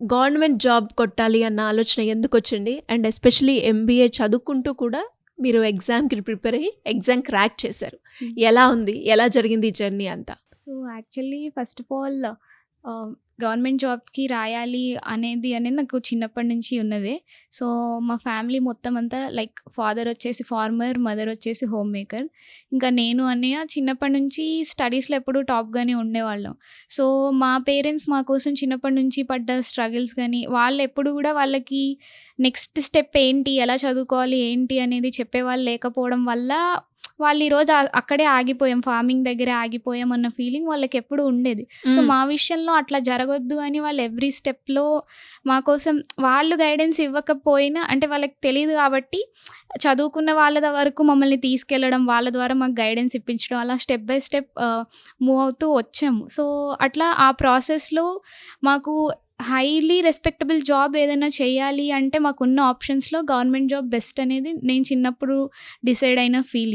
Government job కొట్టాలి అన్న ఆలోచన ఎందుకొచ్చింది? అండ్ ఎస్పెషల్లీ ఎంబీఏ చదువుకుంటూ కూడా మీరు ఎగ్జామ్‌కి ప్రిపేర్ అయ్యి ఎగ్జామ్ క్రాక్ చేశారు. హ్మ్. ఎలా ఉంది? ఎలా జరిగింది ఈ జర్నీ అంతా? So, actually first of all government జాబ్‌కి రాయాలి అనేది నాకు చిన్నప్పటి నుంచి ఉన్నదే. సో, మా ఫ్యామిలీ మొత్తం అంతా లైక్ ఫాదర్ వచ్చేసి ఫార్మర్, మదర్ వచ్చేసి హోమ్ మేకర్. ఇంకా నేను అన్నయ్య చిన్నప్పటి నుంచి స్టడీస్‌లో ఎప్పుడూ టాప్‌గానే ఉండేవాళ్ళం. సో, మా పేరెంట్స్ మా కోసం చిన్నప్పటి నుంచి పడ్డ స్ట్రగుల్స్ గానీ, వాళ్ళెప్పుడు గూడా వాళ్ళకి నెక్స్ట్ స్టెప్ ఏంటి, ఎలా చదువుకోవాలి, ఏంటి అనేది చెప్పేవాళ్ళు లేకపోవడం వల్ల వాళ్ళు ఈరోజు అక్కడే ఆగిపోయాం. ఫార్మింగ్ దగ్గరే ఆగిపోయాం అన్న ఫీలింగ్ వాళ్ళకెప్పుడూ ఉండేది. సో, హ్మ్. మా విషయంలో అట్లా జరగొద్దు అని వాళ్ళు ఎవ్రీ స్టెప్‌లో మా కోసం వాళ్ళు గైడెన్స్ ఇవ్వకపోయినా అంటే వాళ్ళకి తెలీదు కాబట్టి చదువుకున్న వాళ్ళ వరకు మమ్మల్ని తీసుకెళ్ళడం, వాళ్ళ ద్వారా మాకు గైడెన్స్ ఇప్పించడం అలా స్టెప్ బై స్టెప్ మూవ్ అవుతూ వచ్చాము. సో, అట్లా ఆ ప్రాసెస్‌లో మాకు హైలీ రెస్పెక్టబుల్ జాబ్ ఏదైనా చేయాలి అంటే మాకున్న ఆప్షన్స్‌లో గవర్నమెంట్ జాబ్ బెస్ట్ అనేది నేను చిన్నప్పుడు డిసైడ్ అయిన ఫీలింగ్.